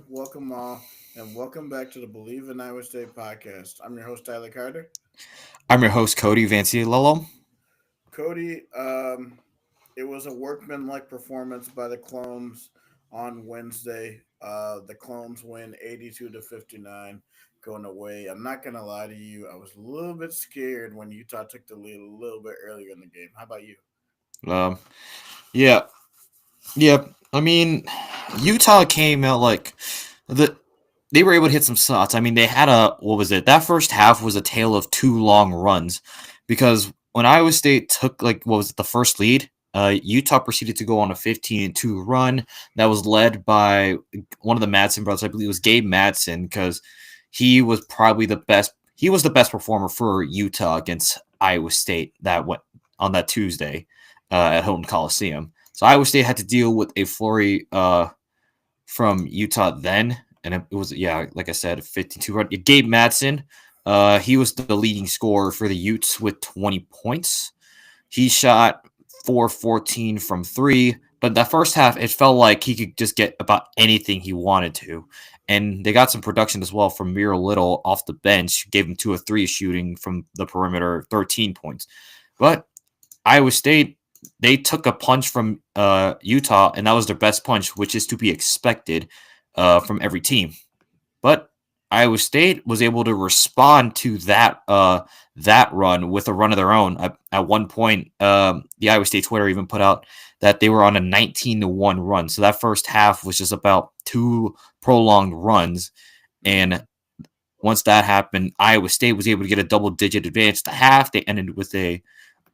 welcome all, and welcome back to the Bleav in Iowa State podcast. I'm your host, Tyler Carter. I'm your host, Cody Vanciolillo. Cody, it was a workmanlike performance by the Clones on Wednesday. The Clones win 82 to 59 going away. I'm not going to lie to you. I was a little bit scared when Utah took the lead a little bit earlier in the game. How about you? Um, yeah, yeah. I mean, Utah came out like the they were able to hit some shots. I mean, they had a what was it? That first half was a tale of two long runs because when Iowa State took like what was it, the first lead, Utah proceeded to go on a 15-2 run that was led by one of the Madsen brothers. I believe it was Gabe Madsen because he was probably the best. He was the best performer for Utah against Iowa State that went on that Tuesday at Hilton Coliseum. So Iowa State had to deal with a flurry from Utah then, and it was like I said, 52 run. Gabe Madsen, he was the leading scorer for the Utes with 20 points. He shot 4-14 from three, but that first half it felt like he could just get about anything he wanted to. And they got some production as well from Mira Little off the bench, gave him 2 of 3 shooting from the perimeter, 13 points. But Iowa State, they took a punch from Utah, and that was their best punch, which is to be expected from every team. But Iowa State was able to respond to that run with a run of their own. At one point, the Iowa State Twitter even put out that they were on a 19-1 run. So that first half was just about two prolonged runs, and once that happened, Iowa State was able to get a double-digit advantage. The half they ended with a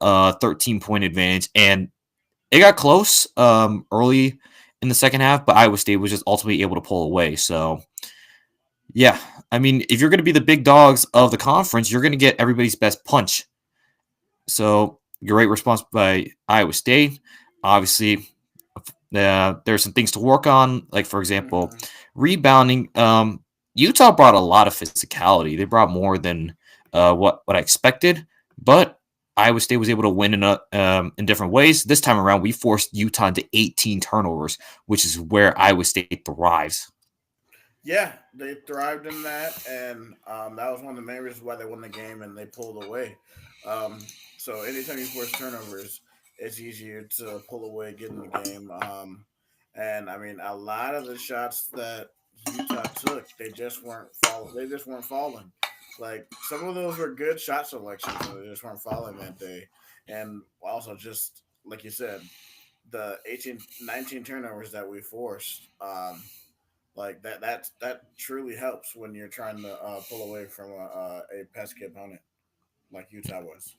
13-point advantage, and it got close early in the second half, but Iowa State was just ultimately able to pull away. So, yeah, I mean, if you're going to be the big dogs of the conference, you're going to get everybody's best punch. So, great response by Iowa State. Obviously, there's some things to work on, like, for example, Mm-hmm. rebounding. Utah brought a lot of physicality. They brought more than what I expected, but Iowa State was able to win in different ways. This time around, we forced Utah into 18 turnovers, which is where Iowa State thrives. Yeah, they thrived in that, and that was one of the main reasons why they won the game and they pulled away. So anytime you force turnovers, it's easier to pull away, get in the game. And I mean, a lot of the shots that Utah took, they just weren't falling. They just weren't falling. Like some of those were good shot selections, and they just weren't falling that day. And also, just like you said, the 18, 19 turnovers that we forced. Like that truly helps when you're trying to pull away from a pesky opponent like Utah was.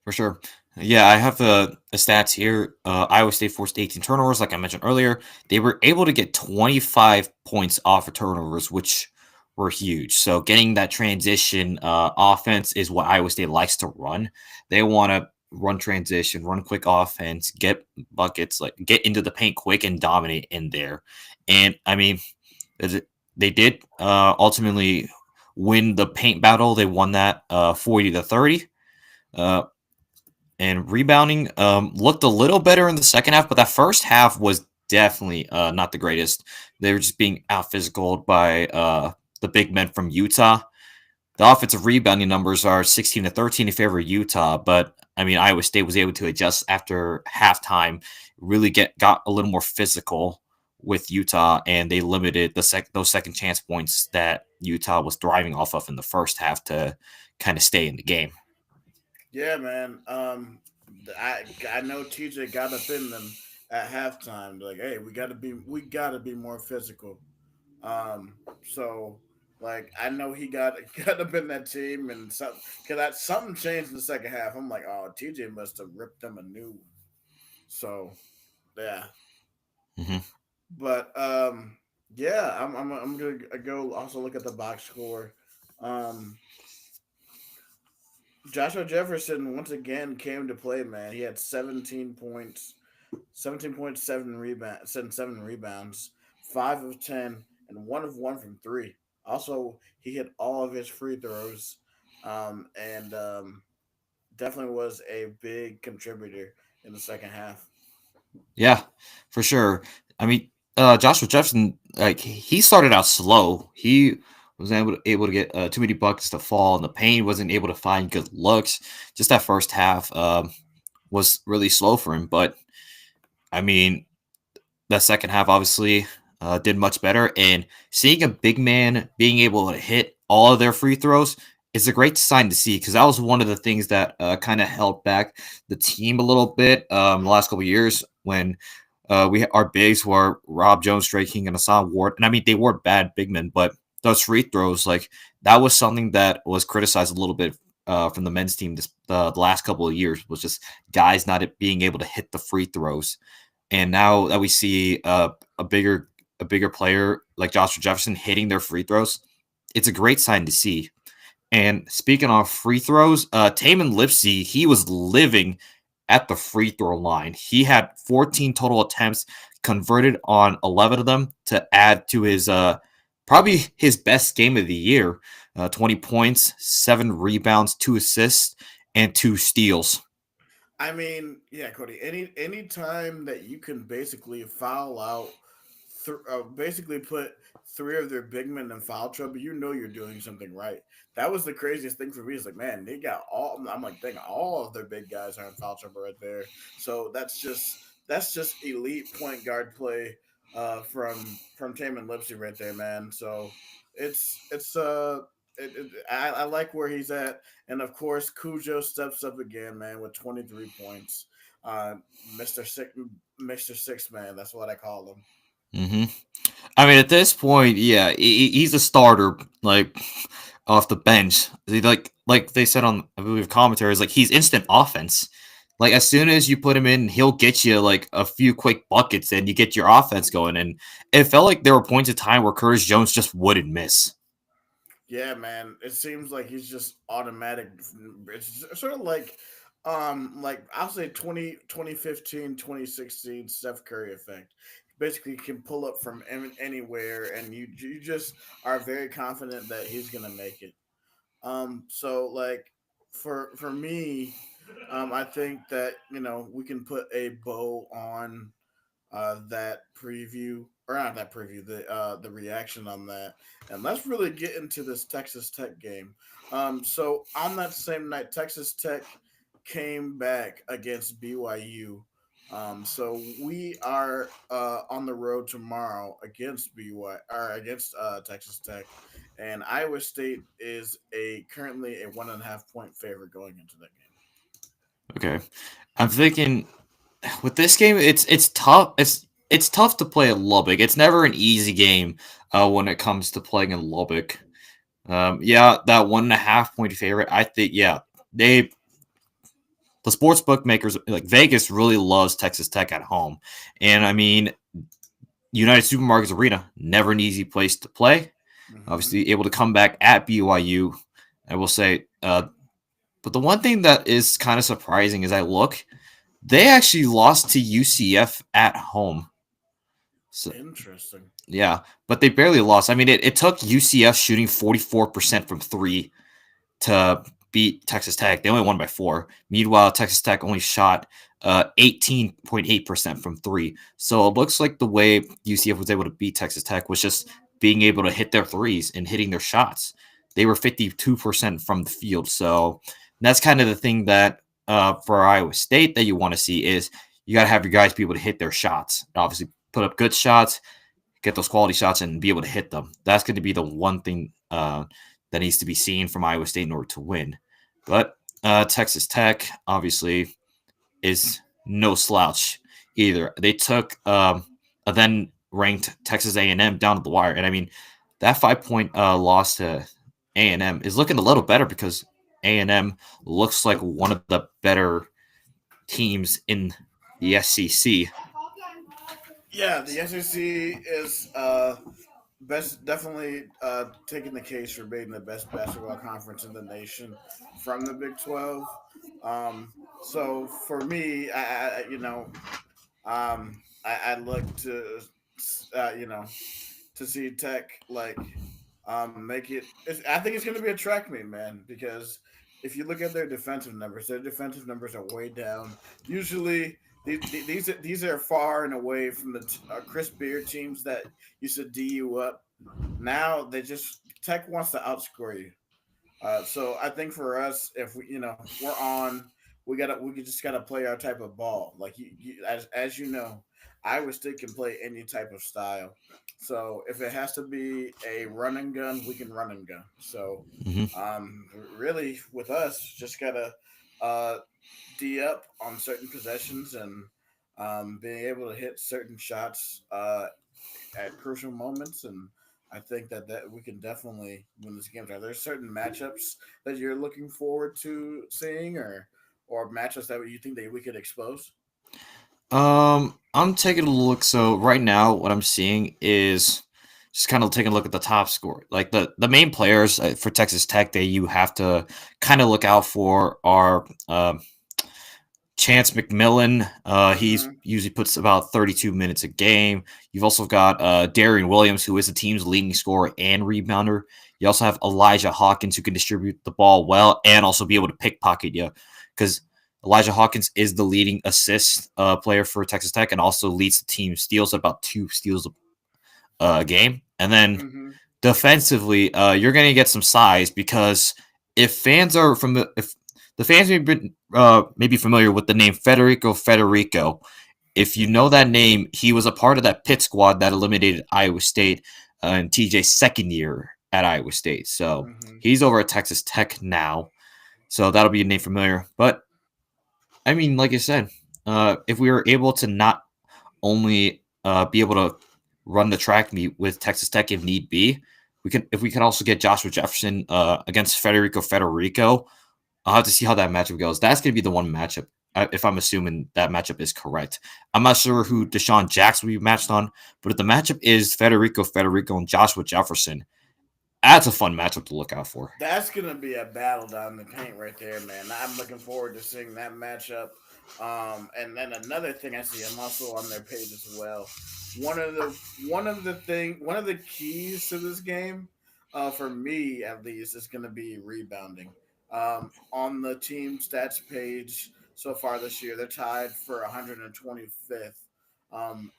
For sure. Yeah, I have the stats here. Iowa State forced 18 turnovers, like I mentioned earlier. They were able to get 25 points off of turnovers, which were huge. So getting that transition offense is what Iowa State likes to run. They want to run transition, run quick offense, get buckets, like get into the paint quick and dominate in there. And I mean, they did ultimately win the paint battle. They won that 40-30. Uh, and rebounding looked a little better in the second half, but that first half was definitely not the greatest. They were just being out physical by the big men from Utah. The offensive rebounding numbers are 16-13 in favor of Utah, but I mean Iowa State was able to adjust after halftime, really got a little more physical with Utah, and they limited those second chance points that Utah was thriving off of in the first half to kind of stay in the game. Yeah, man. I know TJ got up in them at halftime. Like, hey, we gotta be more physical. So like I know he got got up in that team and something because that something changed in the second half. I'm like, oh, TJ must have ripped them a new one. So yeah, Mm-hmm. but yeah, I'm gonna go also look at the box score. Um, Joshua Jefferson once again came to play. Man, he had 17 points, 17.7 rebounds, 7 rebounds, 5 of 10, and 1 of 1 from three. Also, he hit all of his free throws, and definitely was a big contributor in the second half. Yeah, for sure. I mean, Joshua Jefferson, like he started out slow. He was able to get too many buckets to fall, and the paint wasn't able to find good looks. Just that first half was really slow for him. But I mean, that second half obviously did much better. And seeing a big man being able to hit all of their free throws is a great sign to see because that was one of the things that kind of held back the team a little bit the last couple of years when we our bigs were Rob Jones, Trey King, and Hassan Ward. And I mean, they weren't bad big men, but those free throws, like that was something that was criticized a little bit from the men's team the last couple of years was just guys not being able to hit the free throws. And now that we see a bigger player like Joshua Jefferson hitting their free throws, it's a great sign to see. And speaking of free throws, Taman Lipsey, he was living at the free throw line. He had 14 total attempts, converted on 11 of them to add to his probably his best game of the year. 20 points, 7 rebounds, 2 assists, and 2 steals. I mean, yeah, Cody. Any time that you can basically foul out, basically put three of their big men in foul trouble, you know you're doing something right. That was the craziest thing for me. Is like, man, they got all. I'm like, dang, all of their big guys are in foul trouble right there. So that's just elite point guard play from Taman Lipsey right there, man. So I like where he's at, and of course Cujo steps up again, man, with 23 points. Uh, Mister Six, Mister Six Man, that's what I call him. hmm I mean, at this point, yeah, he's a starter, like off the bench. Like they said on I believe commentaries, like he's instant offense. Like as soon as you put him in, he'll get you like a few quick buckets, and you get your offense going. And it felt like there were points of time where Curtis Jones just wouldn't miss. Yeah, man. It seems like he's just automatic. It's sort of like I'll say 2015, 2016 Steph Curry effect. Basically can pull up from anywhere and you just are very confident that he's going to make it. So like for me, I think that, we can put a bow on that preview, or not that preview, the reaction on that, and let's really get into this Texas Tech game. So on that same night, Texas Tech came back against BYU. So we are on the road tomorrow against BY or against Texas Tech, and Iowa State is a currently a 1.5 point favorite going into that game. Okay, I'm thinking with this game, it's tough. It's tough to play at Lubbock. It's never an easy game when it comes to playing in Lubbock. Yeah, that 1.5 point favorite. I think yeah, they the sports bookmakers like Vegas really loves Texas Tech at home, and I mean United Supermarkets Arena never an easy place to play. Mm-hmm. Obviously, able to come back at BYU. I will say, but the one thing that is kind of surprising is I look, they actually lost to UCF at home. So Interesting. yeah, but they barely lost. I mean, it took UCF shooting 44% from three to beat Texas Tech. They only won by 4. Meanwhile, Texas Tech only shot 18.8% from three. So it looks like the way UCF was able to beat Texas Tech was just being able to hit their threes and hitting their shots. They were 52% from the field. So that's kind of the thing that for Iowa State that you want to see is you got to have your guys be able to hit their shots. Obviously, put up good shots, get those quality shots, and be able to hit them. That's going to be the one thing that needs to be seen from Iowa State in order to win. But Texas Tech obviously is no slouch either. They took a then ranked Texas A&M down to the wire, and I mean that 5 point loss to A&M is looking a little better because A&M looks like one of the better teams in the SEC. Yeah, the SEC is definitely taking the case for being the best basketball conference in the nation from the Big 12. So for me, I look to uh, you know to see Tech make it. I think it's going to be a track meet, man, because if you look at their defensive numbers are way down. Usually, these are far and away from the Chris Beard teams that used to D you up. Now they just Tech wants to outscore you. So I think for us, if we, we're on, we just gotta play our type of ball. Like as you know, Iowa State can play any type of style. So if it has to be a run and gun, we can run and gun. So, Hmm. really, with us, just gotta uh, D up on certain possessions and being able to hit certain shots at crucial moments, and I think that we can definitely win this game. Are there certain matchups that you're looking forward to seeing, or matchups that you think that we could expose? I'm taking a look. So right now, what I'm seeing is just kind of taking a look at the top score. Like the main players for Texas Tech that you have to kind of look out for are Chance McMillan. He's Mm-hmm. usually puts about 32 minutes a game. You've also got Darian Williams, who is the team's leading scorer and rebounder. You also have Elijah Hawkins, who can distribute the ball well and also be able to pickpocket you, because Elijah Hawkins is the leading assist player for Texas Tech and also leads the team steals at about 2 steals a game. And then Mm-hmm. defensively, you're going to get some size because if the fans may be familiar with the name Federico. If you know that name, he was a part of that pit squad that eliminated Iowa State in TJ's second year at Iowa State. So Mm-hmm. he's over at Texas Tech now. So that'll be a name familiar. But I mean, like I said, if we were able to not only be able to run the track meet with Texas Tech if need be, we could also get Joshua Jefferson against Federico. I'll have to see how that matchup goes. That's going to be the one matchup, if I'm assuming that matchup is correct. I'm not sure who Mm-hmm. Deshaun Jackson will be matched on, but if the matchup is Federico, and Joshua Jefferson, that's a fun matchup to look out for. That's gonna be a battle down the paint right there, man. I'm looking forward to seeing that matchup. And then another thing I see, I'm also on their page as well. One of the keys to this game, for me at least, is gonna be rebounding. On the team stats page so far this year, they're tied for 125th,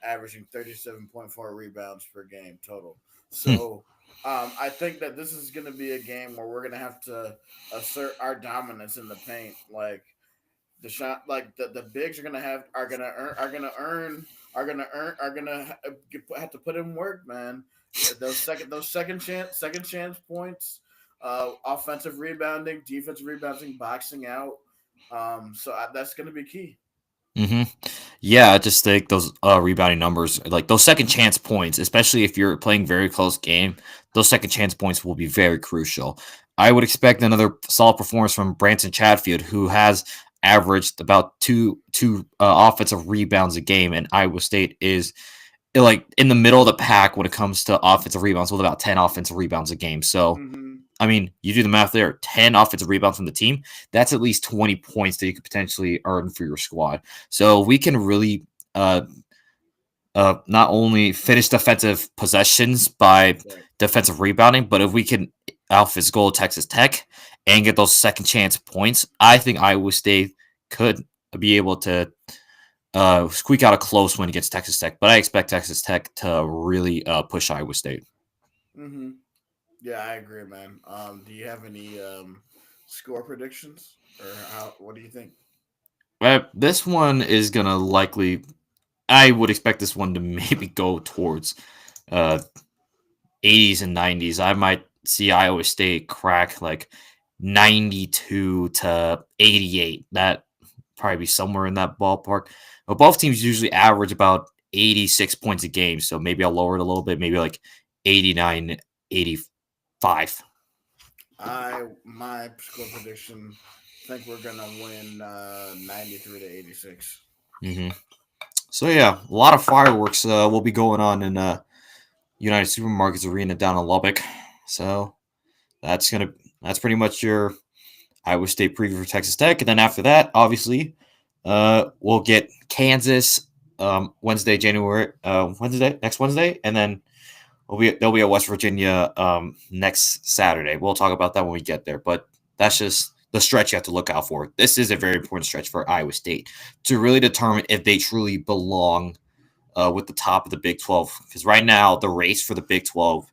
averaging 37.4 rebounds per game total. Hmm. So I think that this is going to be a game where we're going to have to assert our dominance in the paint. Like the shot, like the bigs are going to are going to have to put in work, man. Those second chance points, offensive rebounding, defensive rebounding, boxing out. That's going to be key. Mm-hmm. Yeah, I just think those rebounding numbers, like those second chance points, especially if you're playing very close game, those second chance points will be very crucial. I would expect another solid performance from Branson Chatfield, who has averaged about two offensive rebounds a game, and Iowa State is like in the middle of the pack when it comes to offensive rebounds, with about 10 offensive rebounds a game. So Mm-hmm. I mean, you do the math there, 10 offensive rebounds from the team. That's at least 20 points that you could potentially earn for your squad. So we can really uh, not only finish defensive possessions by Right. defensive rebounding, but if we can out physical Texas Tech and get those second chance points, I think Iowa State could be able to squeak out a close win against Texas Tech. But I expect Texas Tech to really push Iowa State. Mm-hmm. Yeah, I agree, man. Do you have any score predictions, or how? What do you think? This one is gonna likely I would expect this one to maybe go towards uh 80s and 90s. I might see Iowa State crack like 92 to 88. That probably be somewhere in that ballpark. But both teams usually average about 86 points a game, so maybe I'll lower it a little bit, maybe like 89, 85. I my score prediction. Think we're gonna win 93-86. Mm-hmm. So yeah, a lot of fireworks will be going on in United Supermarkets Arena down in Lubbock. So that's gonna that's pretty much your Iowa State preview for Texas Tech, and then after that, obviously, we'll get Kansas Wednesday next Wednesday, and then they'll be at West Virginia next Saturday. We'll talk about that when we get there, but that's just the stretch you have to look out for. This is a very Hmm. important stretch for Iowa State to really determine if they truly belong with the top of the Big 12. Because right now, the race for the Big 12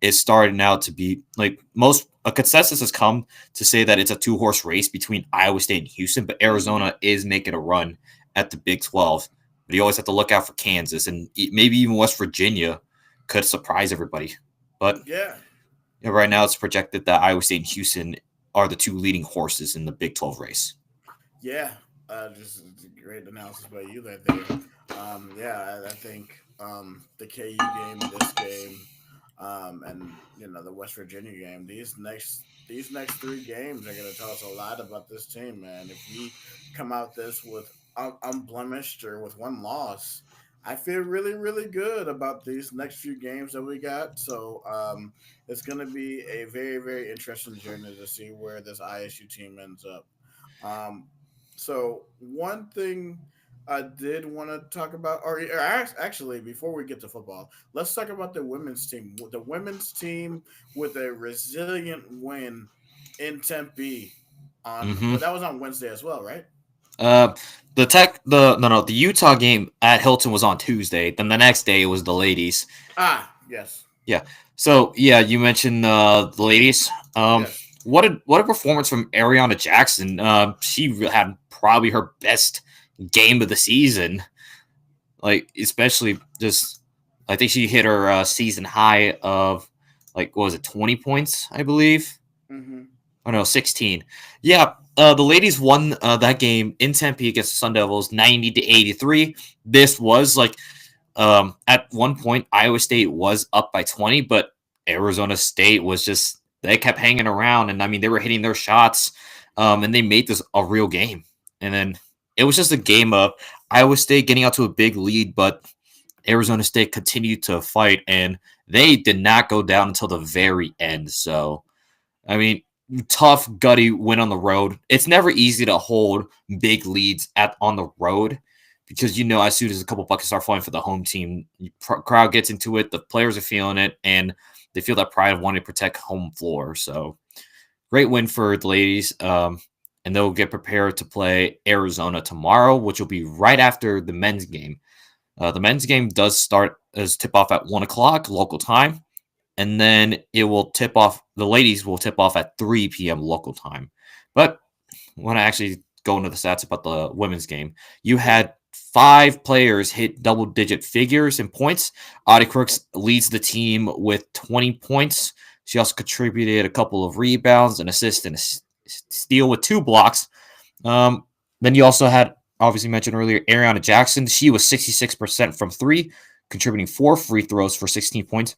is starting out to be like most a consensus has come to say that it's a two-horse race between Iowa State and Houston, but Hmm. Arizona is making a run at the Big 12. But you always have to look out for Kansas and maybe even West Virginia could surprise everybody. But Yeah, right now, it's projected that Iowa State and Houston are the two leading horses in the Big 12 race. yeah. Just a great analysis by you there. Yeah, I think the KU game, this game, and the West Virginia game. These next three games are going to tell us a lot about this team, man. If we come out this with unblemished or with one loss, I feel really, really good about these next few games that we got. So it's going to be a very, very interesting journey to see where this ISU team ends up. Um, so one thing I did want to talk about, actually, before we get to football, let's talk about the women's team. The women's team with a resilient win in Tempe on, Mm-hmm. but that was on Wednesday as well, right? Uh, the tech, the no, no, the Utah game at Hilton was on Tuesday. Then the next day it was the ladies. Ah, yes, Yeah. So yeah, you mentioned the ladies. yes. What a performance from Ariana Jackson. She had probably her best game of the season. Like especially just, I think she hit her season high of like what was it, 20 points, I believe. Mm-hmm. Oh no, 16. Yeah, the ladies won that game in Tempe against the Sun Devils, 90-83. This was like at one point Iowa State was up by 20, but Arizona State was just, they kept hanging around, and I mean they were hitting their shots, and they made this a real game. And then it was just a game of Iowa State getting out to a big lead, but Arizona State continued to fight, and they did not go down until the very end. So I mean, tough, gutty win on the road. It's never easy to hold big leads at on the road because as soon as a couple buckets start falling for the home team, crowd gets into it, the players are feeling it, and they feel that pride of wanting to protect home floor. So great win for the ladies. And they'll get prepared to play Arizona tomorrow, which will be right after the men's game. The men's game does start as tip off at 1 o'clock local time, and then it will tip off. The ladies will tip off at 3 p.m. local time. But when I actually go into the stats about the women's game, you Yeah. had 5 players hit double-digit figures in points. Audie Crooks leads the team with 20 points. She also contributed a couple of rebounds, an assist, and a steal with 2 blocks. Um, then you also had, obviously mentioned earlier, Ariana Jackson. She was 66% from three, contributing 4 free throws for 16 points.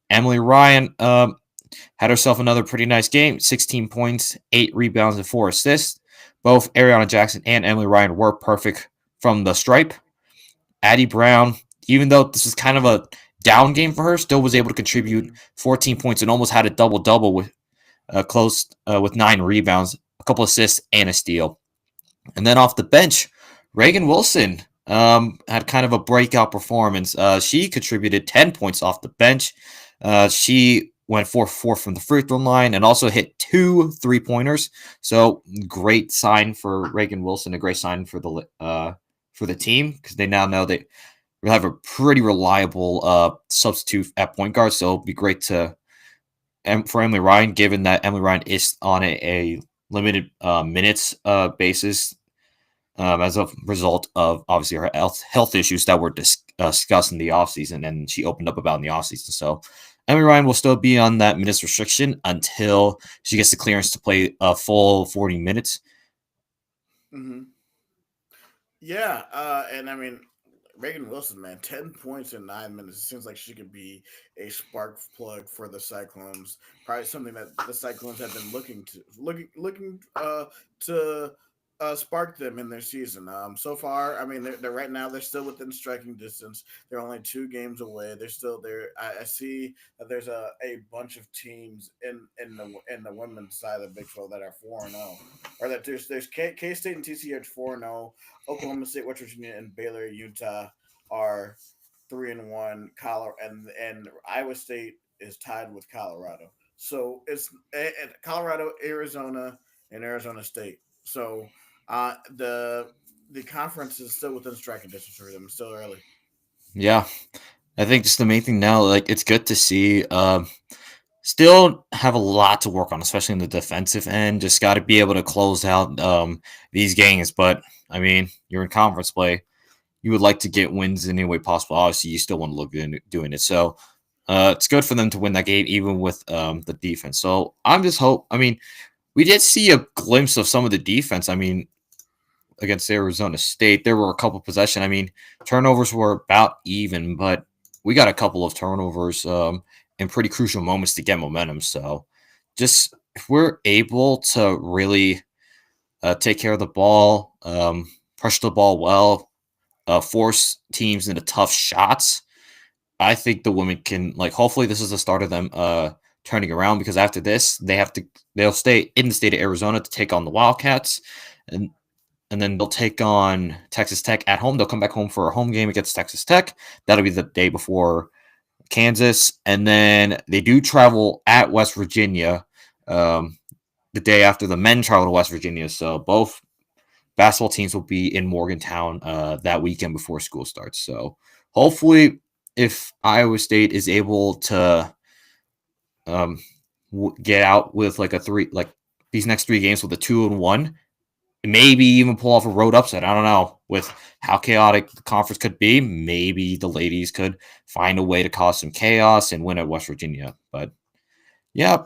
Emily Ryan had herself another pretty nice game, 16 points, 8 rebounds, and 4 assists. Both Ariana Jackson and Emily Ryan were perfect from the stripe. Addie Brown, even though this is kind of a down game for her, still was able to contribute Mm-hmm. 14 points and almost had a double double with close with 9 rebounds, a couple assists, and a steal. And then off the bench, Reagan Wilson had kind of a breakout performance. She contributed 10 points off the bench. She went 4-4 from the free throw line and also hit 2 3-pointers. So great sign for Reagan Wilson, a great sign for the team because they now know they will have a pretty reliable substitute at point guard. So it'll be great to for Emily Ryan, given that Emily Ryan is on a limited minutes basis as a result of obviously her health issues that were discussed in the offseason, and she opened up about in the offseason. So Emily Ryan will still be on that minutes restriction until she gets the clearance to play a full 40 minutes. Mm-hmm. Yeah, and I mean, Reagan Wilson, man, 10 points in 9 minutes. It seems like she could be a spark plug for the Cyclones. Probably something that the Cyclones have been looking to spark them in their season. So far, I mean, they're right now they're still within striking distance. They're only 2 games away. They're still there. I see that there's a bunch of teams in the women's side of the Big 12 that are 4-0, or that there's K State and TCU are 4-0. Oklahoma State, West Virginia, and Baylor, Utah are 3-1. Colorado and Iowa State is tied with Colorado. So it's Colorado, Arizona. in Arizona State. So the conference is still within striking distance for them. It's still early. Yeah, I think just the main thing now, like it's good to see. Still have a lot to work on, especially in the defensive end. Just got to be able to close out these games. But I mean, you're in conference play. You would like to get wins in any way possible. Obviously, you still want to look good doing it. So it's good for them to win that game, even with the defense. So I'm just hope. I mean, we did see a glimpse of some of the defense. I mean, against Arizona State, there were a couple possession. I mean, turnovers were about even, but we got a couple of turnovers in pretty crucial moments to get momentum. So, just if we're able to really take care of the ball, pressure the ball well, force teams into tough shots, I think the women can like. Hopefully, this is the start of them turning around because after this, they'll stay in the state of Arizona to take on the Wildcats, and then they'll take on Texas Tech at home. They'll come back home for a home game against Texas Tech. That'll be the day before Kansas, and then they do travel at West Virginia um, the day after the men travel to West Virginia. So both basketball teams will be in Morgantown that weekend before school starts. So hopefully, if Iowa State is able to um, get out with like a three, like these next three games with a 2-1, maybe even pull off a road upset. I don't know. With how chaotic the conference could be, maybe the ladies could find a way to cause some chaos and win at West Virginia. But yeah,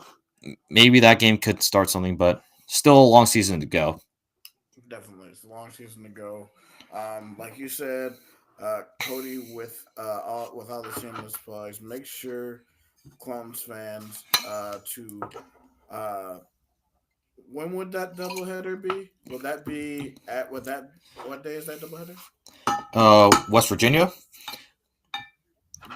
maybe that game could start something, but still a long season to go. Definitely, it's a long season to go. Like you said, Cody, with all the shameless plugs, make sure Clones fans to when would that doubleheader be? Would that be at would that what day is that doubleheader? West Virginia.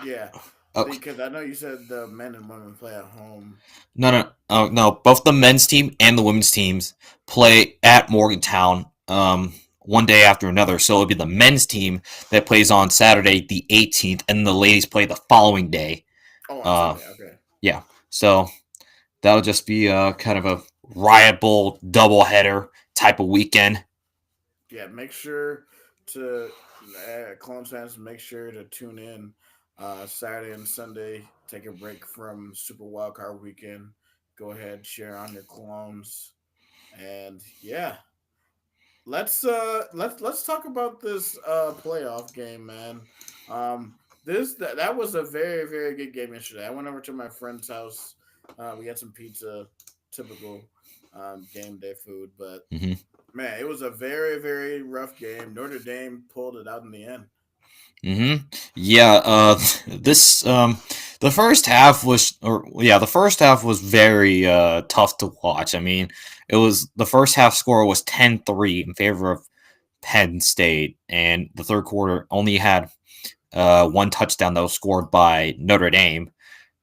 Yeah, Oh, because I know you said the men and women play at home. no, no, oh, no. Both the men's team and the women's teams play at Morgantown one day after another. So it'll be the men's team that plays on Saturday, the 18th, and the ladies play the following day. Oh, on Uh, Sunday. Okay. yeah. So that'll just be kind of a riot bowl doubleheader type of weekend. Yeah, make sure to Clones fans make sure to tune in Saturday and Sunday. Take a break from Super Wildcard Weekend. Go ahead, share on your clones, and yeah, let's talk about this playoff game, man. That was a very good game yesterday. I went over to my friend's house. We had some pizza, typical game day food, but Mm-hmm. man, it was a very rough game. Notre Dame pulled it out in the end. Mm-hmm. Yeah. This the first half was, or yeah, the first half was very tough to watch. I mean, it was the first half score was 10-3 in favor of Penn State, and the third quarter only had one touchdown that was scored by Notre Dame,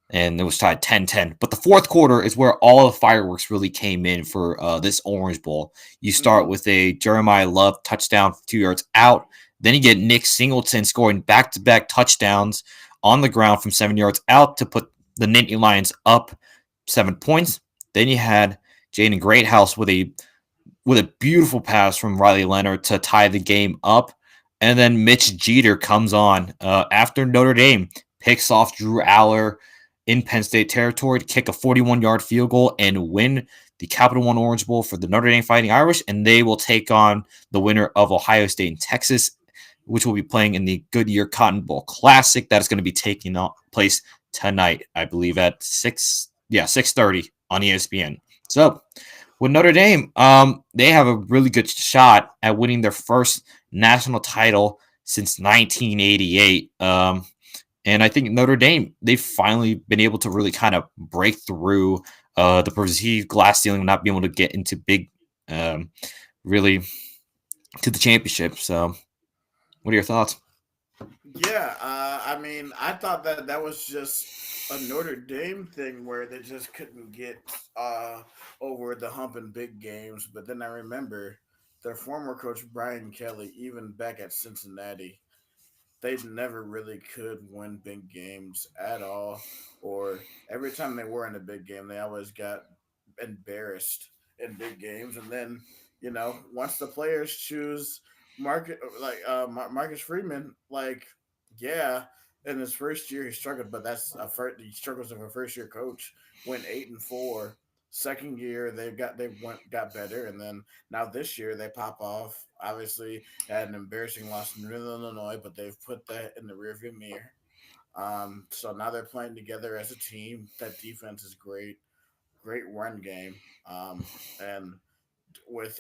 and it was tied 10-10. But the fourth quarter is where all the fireworks really came in for this Orange Bowl. You start Mm-hmm. with a Jeremiah Love touchdown 2 yards out. Then you get Nick Singleton scoring back-to-back touchdowns on the ground from 7 yards out to put the Nittany Lions up 7 points. Then you had Jaden Greathouse with a beautiful pass from Riley Leonard to tie the game up. And then Mitch Jeter comes on after Notre Dame picks off Drew Aller in Penn State territory to kick a 41-yard field goal and win the Capital One Orange Bowl for the Notre Dame Fighting Irish. And they will take on the winner of Ohio State and Texas, which will be playing in the Goodyear Cotton Bowl Classic. That is going to be taking place tonight, I believe, at 6:30 on ESPN. So with Notre Dame, they have a really good shot at winning their first national title since 1988. And I think Notre Dame, they've finally been able to really kind of break through the perceived glass ceiling of not being able to get into big, um, really to the championship. So, what are your thoughts? Yeah, I mean, I thought that was just a Notre Dame thing where they just couldn't get over the hump in big games. But then I remember their former coach Brian Kelly, even back at Cincinnati, they never really could win big games at all. Or every time they were in a big game, they always got embarrassed. in big games, and then once the players choose Marcus Freeman, like yeah, in his first year he struggled, but he struggles with a first year coach. Went 8-4. Second year got better, and then now this year they pop off. Obviously, had an embarrassing loss in Illinois, but they've put that in the rearview mirror. So now they're playing together as a team. That defense is great, great run game. And with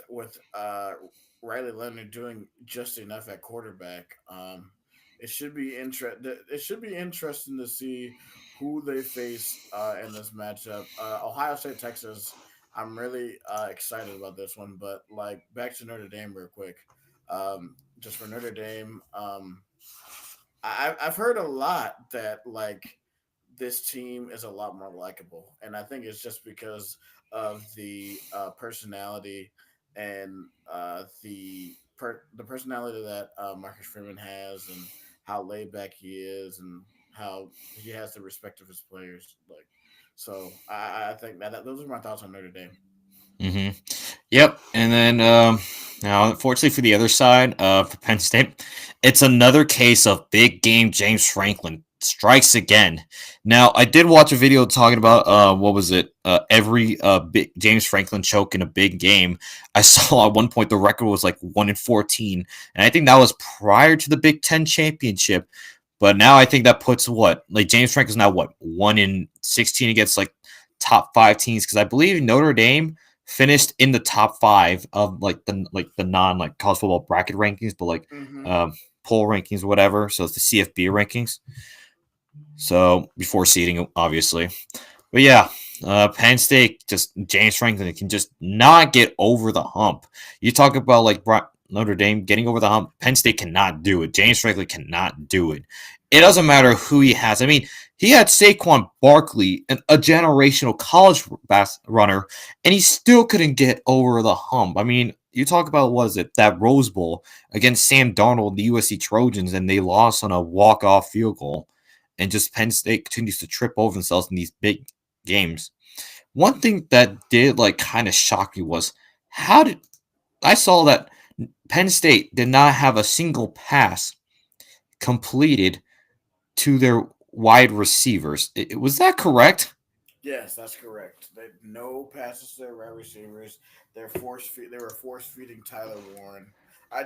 Riley Leonard doing just enough at quarterback, it should be interesting to see who they face in this matchup. Ohio State Texas. I'm really excited about this one, but like back to Notre Dame real quick. Just for Notre Dame, I've heard a lot that like this team is a lot more likable, and I think it's just because of the personality and the personality that Marcus Freeman has, and how laid back he is, and how he has the respect of his players. Like, so I think that those are my thoughts on Notre Dame. Hmm. Yep. And then now, unfortunately for the other side, for Penn State, it's another case of big game James Franklin strikes again. Now, I did watch a video talking about what was it? Every big James Franklin choke in a big game. I saw at one point the record was like 1-14, and I think that was prior to the Big Ten championship. But now I think that puts what, like, James Franklin's now what, 1-16 against like top five teams, because I believe Notre Dame finished in the top five of like the non like college football bracket rankings, but like Mm-hmm. um, poll rankings, whatever. So it's the CFB rankings. So before seeding, obviously, but yeah, Penn State, just James Franklin can just not get over the hump. You talk about like Notre Dame getting over the hump. Penn State cannot do it. James Franklin cannot do it. It doesn't matter who he has. I mean, he had Saquon Barkley, a generational college runner, and he still couldn't get over the hump. I mean, you talk about, what is it, that Rose Bowl against Sam Darnold, the USC Trojans, and they lost on a walk-off field goal. And just Penn State continues to trip over themselves in these big games. One thing that did like kind of shock me was, how did I saw that Penn State did not have a single pass completed to their wide receivers. Was that correct? Yes, that's correct. They no passes to their wide receivers. They were force feeding Tyler Warren. I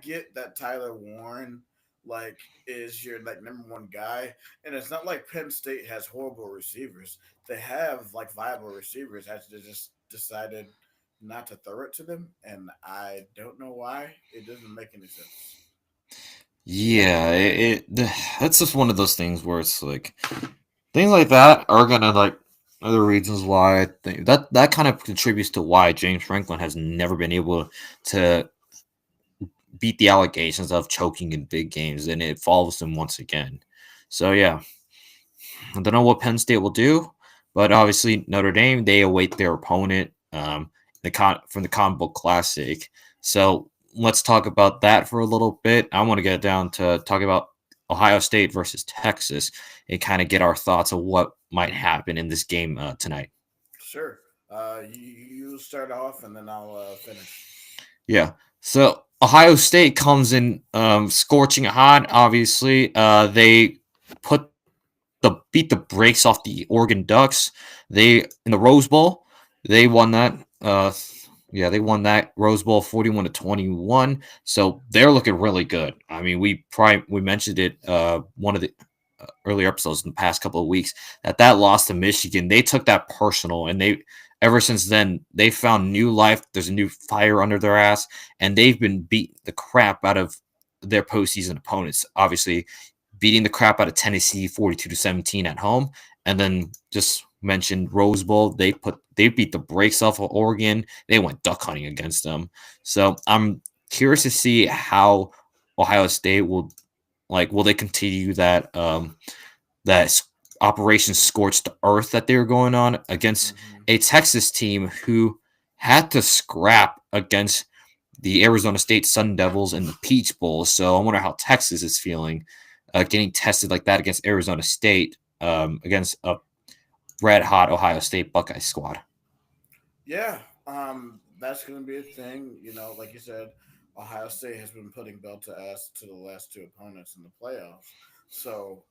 get that Tyler Warren like is your like number one guy, and it's not like Penn State has horrible receivers. They have like viable receivers. They just decided not to throw it to them, and I don't know why. It doesn't make any sense. Yeah, that's just one of those things where it's like things like that are gonna like other reasons why I think that kind of contributes to why James Franklin has never been able to beat the allegations of choking in big games, and it follows him once again. So yeah, I don't know what Penn State will do, but obviously Notre Dame, they await their opponent from the Cotton Bowl Classic. So let's talk about that for a little bit. I want to get down to talking about Ohio State versus Texas and kind of get our thoughts of what might happen in this game tonight. Sure. You start off, and then I'll finish. Yeah. So Ohio State comes in scorching hot. Obviously, they put beat the brakes off the Oregon Ducks. They in the Rose Bowl, they won that. Yeah, they won that Rose Bowl 41-21. So they're looking really good. I mean, we mentioned it one of the earlier episodes in the past couple of weeks that loss to Michigan, they took that personal, and they ever since then they found new life. There's a new fire under their ass, and they've been beating the crap out of their postseason opponents. Obviously, beating the crap out of Tennessee 42-17 at home, and then just mentioned Rose Bowl. They beat the brakes off of Oregon. They went duck hunting against them. So I'm curious to see how Ohio State will they continue that Operation Scorched Earth that they were going on against Mm-hmm. a Texas team who had to scrap against the Arizona State Sun Devils in the Peach Bowl. So I wonder how Texas is feeling getting tested like that against Arizona State against a red hot Ohio State Buckeye squad. Yeah, that's going to be a thing. You know, like you said, Ohio State has been putting belt to ass to the last two opponents in the playoffs. So,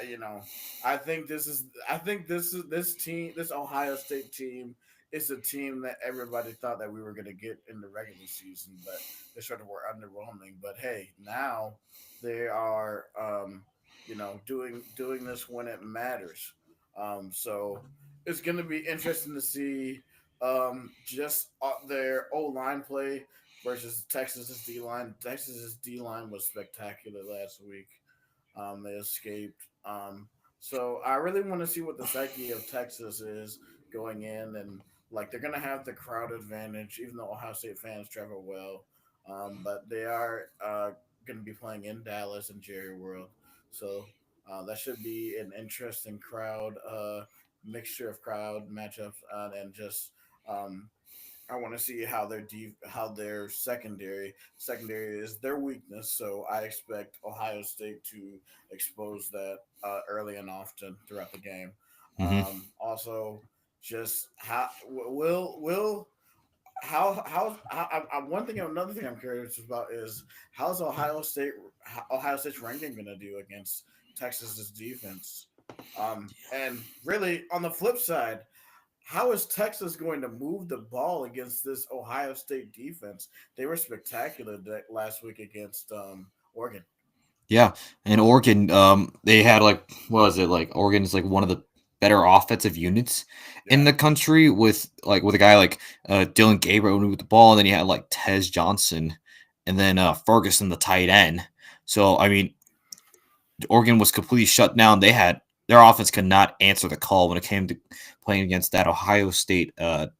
you know, I think this team, this Ohio State team, is a team that everybody thought that we were going to get in the regular season, but they sort of were underwhelming. But hey, now they are, doing this when it matters. So it's going to be interesting to see just their O line play versus Texas's D line. Texas's D line was spectacular last week. They escaped. So I really want to see what the psyche of Texas is going in, and like they're gonna have the crowd advantage, even though Ohio State fans travel well. But they are going to be playing in Dallas and Jerry World, so that should be an interesting crowd mixture of crowd matchups and just um, I want to see how how their secondary is their weakness. So I expect Ohio State to expose that early and often throughout the game. Hmm. Also, just how will one thing another thing I'm curious about is how's Ohio State's ranking going to do against Texas's defense? And really on the flip side, how is Texas going to move the ball against this Ohio State defense? They were spectacular last week against Oregon. Yeah, and Oregon, they had like what was it like? Oregon's like one of the better offensive units in Yeah. the country with a guy like Dylan Gabriel with the ball, and then you had like Tez Johnson, and then Ferguson the tight end. So I mean, Oregon was completely shut down. They had their offense could not answer the call when it came to playing against that Ohio State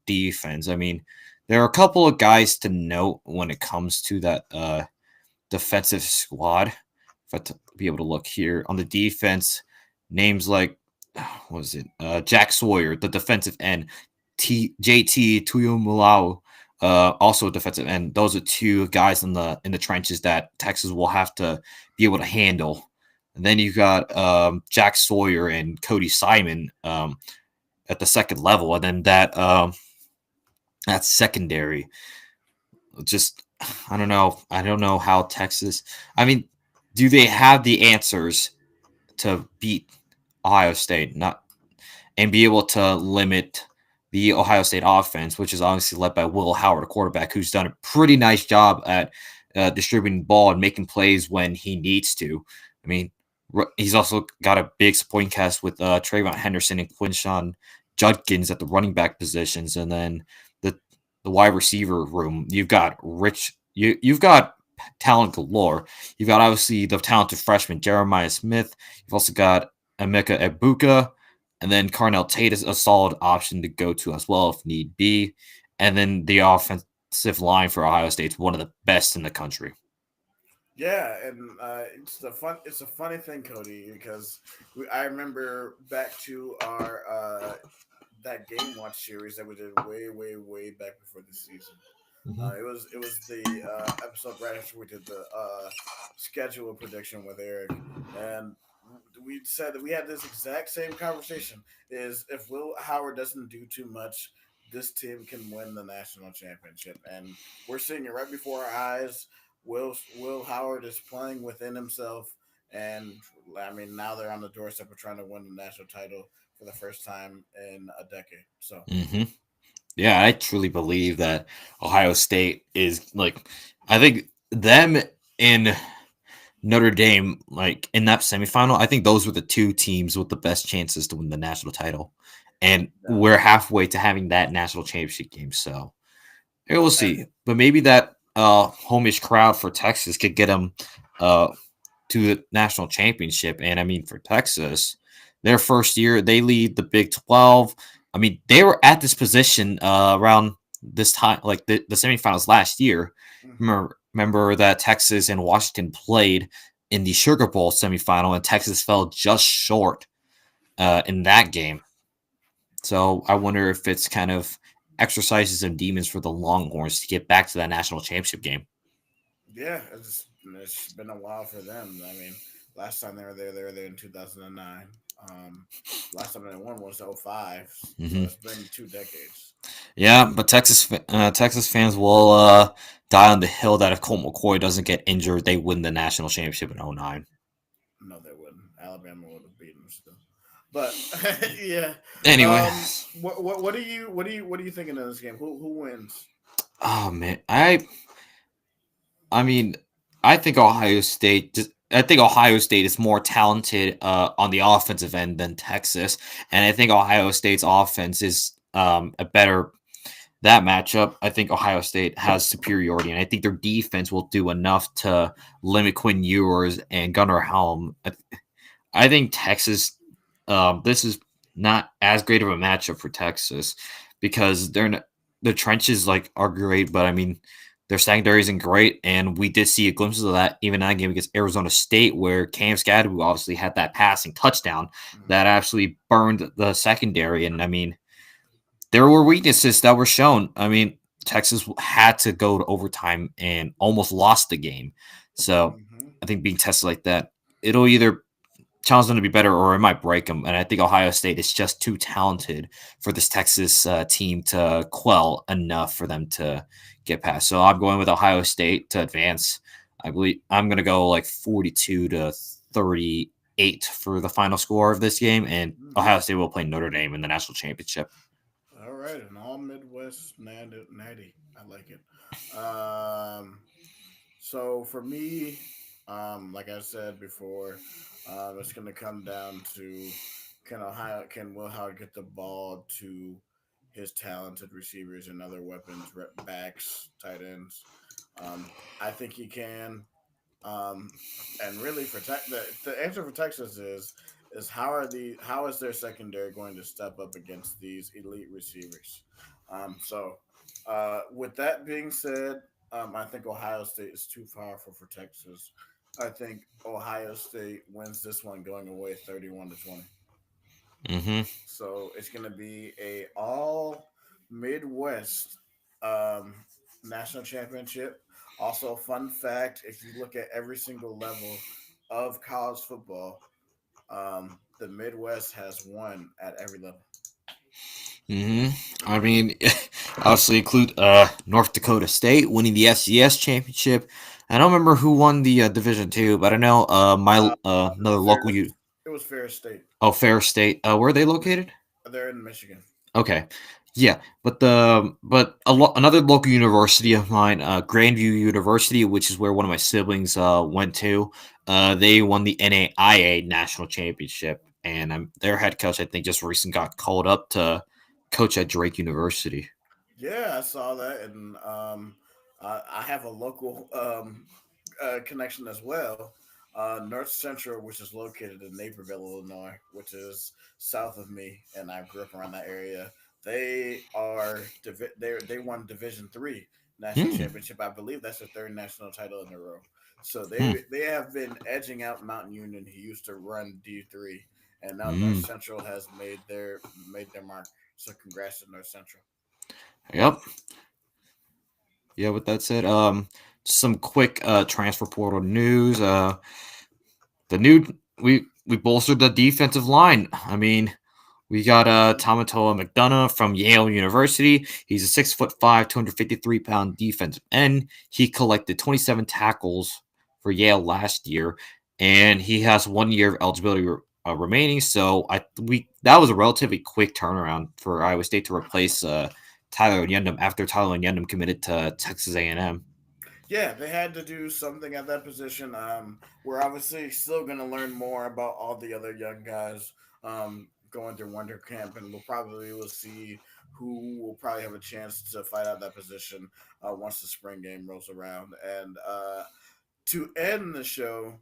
defense. I mean, there are a couple of guys to note when it comes to that defensive squad. If I be able to look here on the defense, names like what was it? Jack Sawyer, the defensive end, JT Tuyumulau, also a defensive end. Those are two guys in the trenches that Texas will have to be able to handle. And then you got Jack Sawyer and Cody Simon at the second level, and then that secondary. Just I don't know. I don't know how Texas. I mean, do they have the answers to beat Ohio State? Not and be able to limit the Ohio State offense, which is obviously led by Will Howard, a quarterback who's done a pretty nice job at distributing the ball and making plays when he needs to. I mean, he's also got a big supporting cast with Trayvon Henderson and Quinshawn Judkins at the running back positions, and then the the wide receiver room. You've got Rich. You've got talent galore. You've got obviously the talented freshman Jeremiah Smith. You've also got Emeka Ebuka, and then Carnell Tate is a solid option to go to as well if need be. And then the offensive line for Ohio State is one of the best in the country. Yeah, and it's a funny thing, Cody, because I remember back to our that game watch series that we did way back before the season. It was the episode right after we did the schedule prediction with Eric, and we said that we had this exact same conversation. Is if Will Howard doesn't do too much, this team can win the national championship, and we're seeing it right before our eyes. Will Howard is playing within himself, and I mean now they're on the doorstep of trying to win the national title for the first time in a decade. So Mm-hmm. Yeah, I truly believe that Ohio State is like, I think them in Notre Dame, like in that semifinal, I think those were the two teams with the best chances to win the national title. And we're definitely. halfway to having that national championship game. So yeah, we'll see. But maybe that homish crowd for Texas could get them uh, to the national championship. And I mean, for Texas, their first year, they lead the Big 12. I mean, they were at this position around this time, like the semifinals last year. Hmm. Remember that Texas and Washington played in the Sugar Bowl semifinal, and Texas fell just short in that game. So I wonder if it's kind of exercises of demons for the Longhorns to get back to that national championship game. Yeah, it's been a while for them. I mean, last time they were there in 2009. Last time they won was '05, so Hmm. it's been 2 decades. Yeah, but Texas fans will die on the hill that if Colt McCoy doesn't get injured, they win the national championship in '09. No, they wouldn't. Alabama would have beaten them still. But yeah, Anyway, what are you thinking of this game? Who wins? oh man, I mean, I think Ohio State. I think Ohio State is more talented on the offensive end than Texas, and I think Ohio State's offense is a better that matchup. I think Ohio State has superiority, and I think their defense will do enough to limit Quinn Ewers and Gunnar Helm. I think Texas. This is not as great of a matchup for Texas because the trenches like are great, but I mean their secondary isn't great, and we did see a glimpses of that even in that game against Arizona State, where Cam Skadoo obviously had that passing touchdown Hmm. that actually burned the secondary, and I mean there were weaknesses that were shown. I mean Texas had to go to overtime and almost lost the game, so Hmm. I think being tested like that, it'll either challenge them to be better or it might break them. And I think Ohio State is just too talented for this Texas team to quell enough for them to get past. So I'm going with Ohio State to advance. I believe I'm going to go like 42-38 for the final score of this game, and Hmm. Ohio State will play Notre Dame in the national championship. All right, an all Midwest natty. I like it. Um, so for me, like I said before, it's going to come down to can Will Howard get the ball to his talented receivers and other weapons, backs, tight ends. I think he can. Um, and really, for the answer for Texas is how is their secondary going to step up against these elite receivers? With that being said, I think Ohio State is too powerful for Texas. I think Ohio State wins this one going away 31-20. Mm-hmm. So it's going to be a all Midwest um, national championship. Also, fun fact: if you look at every single level of college football, the Midwest has won at every level. Mm-hmm. I mean, obviously include North Dakota State winning the FCS championship. I don't remember who won the Division Two, but I know my another local Fair, U. it was Fair State. Oh, Fair State. Where are they located? They're in Michigan. Okay, yeah, but another local university of mine, Grandview University, which is where one of my siblings went to. They won the NAIA national championship, and their head coach, I think, just recently got called up to coach at Drake University. Yeah, I saw that, and I have a local connection as well. North Central, which is located in Naperville, Illinois, which is south of me, and I grew up around that area. They won Division 3 national Hmm. championship. I believe that's their third national title in a row. So Hmm. they have been edging out Mountain Union, who used to run D3, and now North Hmm. Central has made their mark. So congrats to North Central. Yep. Yeah. With that said, some quick transfer portal news. The new we bolstered the defensive line. I mean, we got Tamatoa McDonough from Yale University. He's a 6'5", 253-pound defensive end. He collected 27 tackles for Yale last year, and he has 1 year of eligibility remaining. So we that was a relatively quick turnaround for Iowa State to replace Tyler Yendom after Tyler Yendom committed to Texas A&M. Yeah, they had to do something at that position. We're obviously still going to learn more about all the other young guys going through winter camp, and we'll see who will probably have a chance to fight out that position once the spring game rolls around. And to end the show,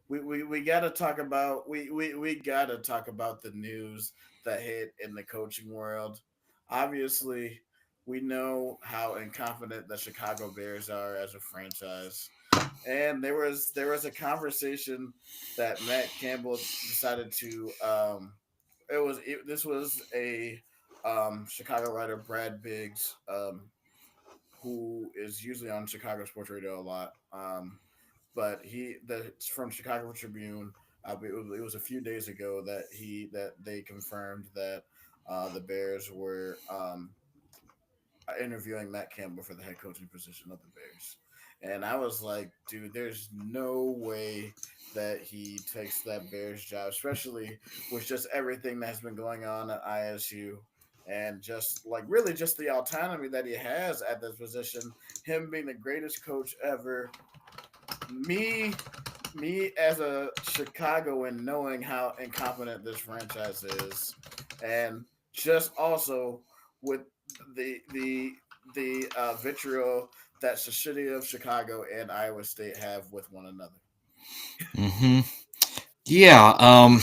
we gotta talk about we gotta talk about the news that hit in the coaching world. Obviously, we know how incompetent the Chicago Bears are as a franchise, and there was a conversation that Matt Campbell decided to. This was a Chicago writer, Brad Biggs, who is usually on Chicago Sports Radio a lot. But it's from Chicago Tribune. It was a few days ago that they confirmed that the Bears were interviewing Matt Campbell for the head coaching position of the Bears. And I was like, dude, there's no way that he takes that Bears job, especially with just everything that's been going on at ISU and just like really just the autonomy that he has at this position, him being the greatest coach ever. Me me as a Chicagoan knowing how incompetent this franchise is, and just also with the vitriol that the city of Chicago and Iowa State have with one another. Hmm. Yeah.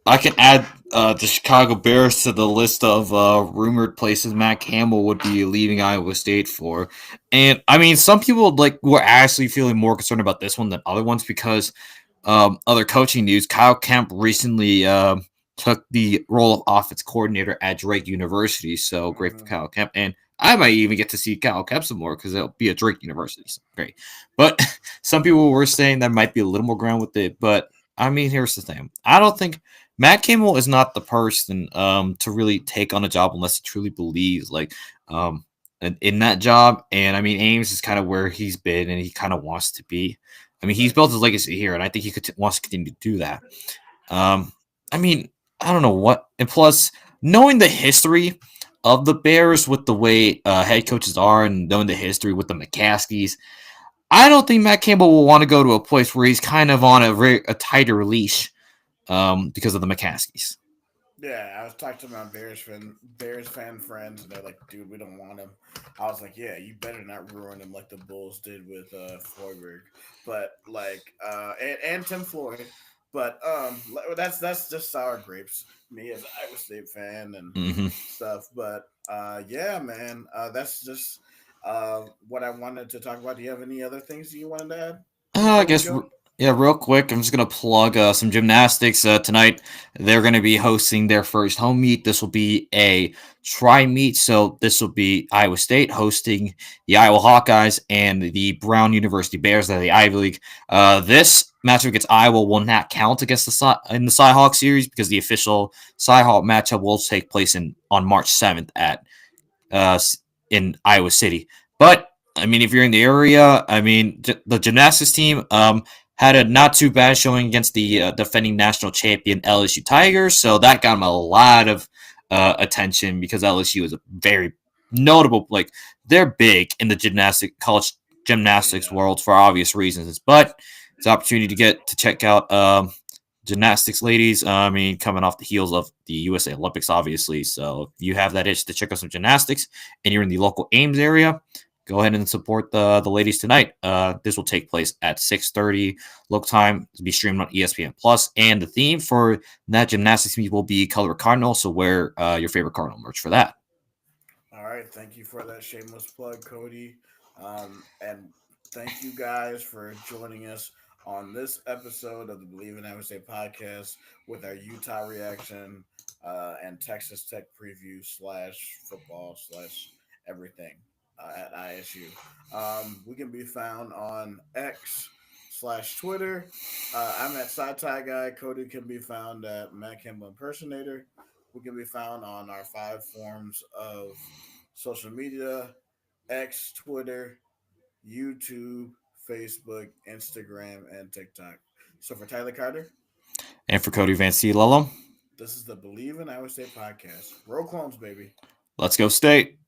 I can add the Chicago Bears to the list of rumored places Matt Campbell would be leaving Iowa State for, and I mean, some people like were actually feeling more concerned about this one than other ones because other coaching news: Kyle Kemp recently took the role of offense coordinator at Drake University. So great for Mm-hmm. Kyle Kemp, and I might even get to see Kyle Kemp some more because it'll be at Drake University. So great, but some people were saying there might be a little more ground with it. But I mean, here's the thing: I don't think Matt Campbell is not the person to really take on a job unless he truly believes um in that job. And I mean, Ames is kind of where he's been, and he kind of wants to be. I mean, he's Right. built his legacy here, and I think he wants to continue to do that. I mean, I don't know what, and plus knowing the history of the Bears with the way head coaches are, and knowing the history with the McCaskies, I don't think Matt Campbell will want to go to a place where he's kind of on a tighter leash because of the McCaskies. Yeah, I was talking to my Bears fan friends, and they're like, "Dude, we don't want him." I was like, "Yeah, you better not ruin him like the Bulls did with Floydberg, but and Tim Floyd." But that's just sour grapes. Me as an Iowa State fan and Mm-hmm. stuff, but yeah, man, that's just what I wanted to talk about. Do you have any other things you wanted to add I before we guess, go? yeah, real quick, I'm just going to plug some gymnastics tonight. They're going to be hosting their first home meet. This will be a tri meet. So, this will be Iowa State hosting the Iowa Hawkeyes and the Brown University Bears of the Ivy League. This matchup against Iowa will not count against in the Cy-Hawk series because the official Cy-Hawk matchup will take place on March 7th at uh, in Iowa City. But I mean, if you're in the area, I mean, the gymnastics team had a not too bad showing against the defending national champion LSU Tigers, so that got them a lot of attention because LSU is a very notable, like they're big in the college Oh gymnastics yeah, world for obvious reasons. But it's an opportunity to get to check out gymnastics ladies. I mean, coming off the heels of the USA Olympics, obviously. So if you have that itch to check out some gymnastics and you're in the local Ames area, go ahead and support the ladies tonight. This will take place at 6:30 local time. It'll be streamed on ESPN Plus, and the theme for that gymnastics meet will be color cardinal. So wear your favorite cardinal merch for that. all right, thank you for that shameless plug, Cody. And thank you guys for joining us on this episode of the Believe in Iowa State podcast with our Utah reaction and Texas Tech preview slash football slash everything at ISU. We can be found on X slash Twitter. I'm at Sci Guy. Cody can be found at Matt Campbell Impersonator. We can be found on our five forms of social media: X, Twitter, YouTube, Facebook, Instagram, and TikTok. So for Tyler Carter, And for Cody Van C. Lello, this is the Believe in Iowa State podcast. Roll clones, baby. let's go state.